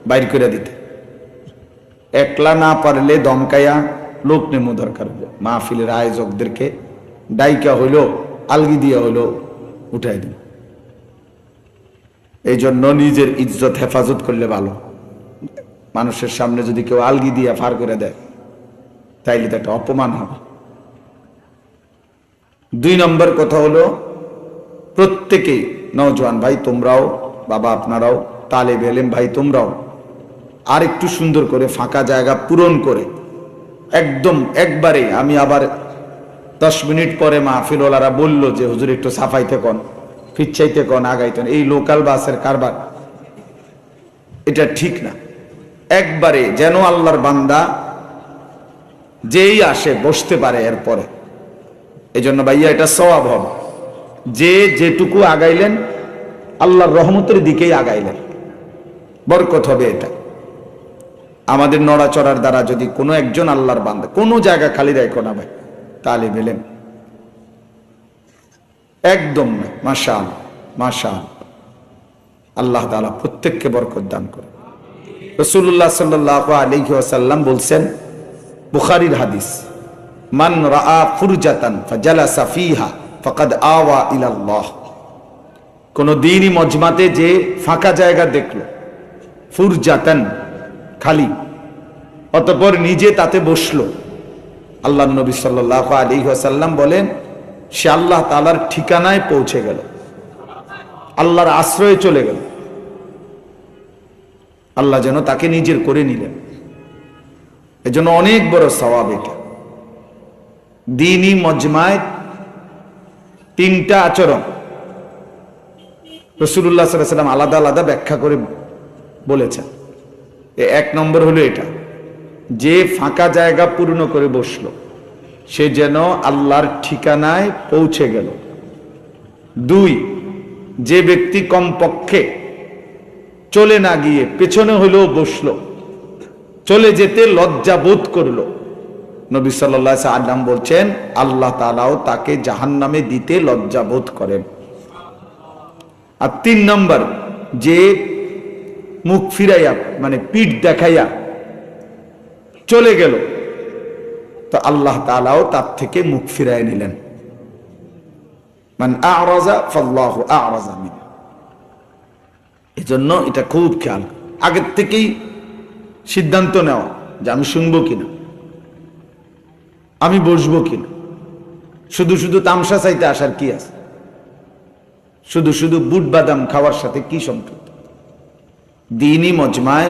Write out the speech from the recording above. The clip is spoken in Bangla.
বাইর করে দিতে, একলা না পারলে দমকাইয়া লোক নেমো দরকার হলো, মাহফিলের আয়োজকদেরকে ডাইকা হইলো, আলগি দিয়া হইলো উঠাই দিন। এই জন্য নিজের ইজ্জত হেফাজত করলে ভালো। মানুষের সামনে যদি কেউ আলগি দিয়া ফার করে দেয় তাইলে তো একটা অপমান হবে। 2 নম্বর কথা হলো, প্রত্যেকেই নওজোয়ান ভাই তোমরাও, বাবা আপনারাও, তালেব এলেম ভাই তোমরাও আর একটু সুন্দর করে ফাঁকা জায়গা পূরণ করে একদম একবারে, আমি আবার 10 মিনিট পরে মাহফিলওয়ালারা বলল যে হুজুর একটু সাফাইতে কন, ফিচ্ছাইতে কন, আগাইতেন, এই লোকাল বাসের কারবার এটা ঠিক না। একবারে যেন আল্লাহর বান্দা যেই আসে বসতে পারে এরপরে। এই জন্য ভাইয়া এটা সওয়াব হবে, যে যেটুকু আগাইলেন আল্লাহর রহমতের দিকেই আগাইলেন, বরকত হবে। এটা আমাদের নড়াচড়ার দ্বারা যদি কোনো একজন আল্লাহর বান্দা কোনো জায়গা খালি রাখো না ভাই, তাহলে বলেন একদম না। মাশাআল্লাহ মাশাআল্লাহ, আল্লাহ তাআলা প্রত্যেককে বরকত দান করে। রাসূলুল্লাহ সাল্লাল্লাহু আলাইহি ওয়াসাল্লাম বলছেন, বুখারীর হাদিস, মান রাআ ফুরজাতান ফাজালাসা ফিহা ফাকাদ আওয়া ইলাল্লাহ। কোন দ্বীনি মজমাতে যে ফাঁকা জায়গা দেখলো, ফুরজাতান খালি, অতঃপর নিজে তাতে বসলো, আল্লাহর নবী সাল্লাল্লাহু আলাইহি ওয়াসাল্লাম বলেন সে আল্লাহ তাআলার ঠিকানায় পৌঁছে গেল, আল্লাহর আশ্রয়ে চলে গেল, আল্লাহ যেন তাকে নিজের করে নিলেন। এজন্য অনেক বড় সওয়াব এটা। দ্বীনি মজমায় 3টা আচরণ রাসূলুল্লাহ সাল্লাল্লাহু আলাইহি ওয়াসাল্লাম আলাদা আলাদা ব্যাখ্যা করে বলেছেন। 1 নম্বর হলো এটা, যে ফাঁকা জায়গা পূর্ণ করে বসলো সে যেন আল্লাহর ঠিকানায় পৌঁছে গেল। 2, যে ব্যক্তি কমপক্ষে চলে না গিয়ে পেছনে হলেও বসলো, চলে যেতে লজ্জা বোধ করলো, নবী সাল্লাল্লাহু আলাইহি ওয়াসাল্লাম বলছেন আল্লাহ তাআলাও তাকে জাহান্নামে দিতে লজ্জা বোধ করেন। আর 3 নম্বর, যে মুখ ফিরাইয়া মানে পিঠ দেখাইয়া চলে গেল, তো আল্লাহ তাআলাও তার থেকে মুখ ফিরাইয়া নিলেন। মান আ'রাযা ফাল্লাহু আ'রাযা মিন। এজন্য এটা খুব খেয়াল, আগের থেকেই সিদ্ধান্ত নেওয়া যে আমি শুনবো কিনা, আমি বসবো কিনা। শুধু শুধু তামসা চাইতে আসার কি আছে? শুধু শুধু বুট বাদাম খাওয়ার সাথে কি সম্পর্ক? দ্বীনি মজমায়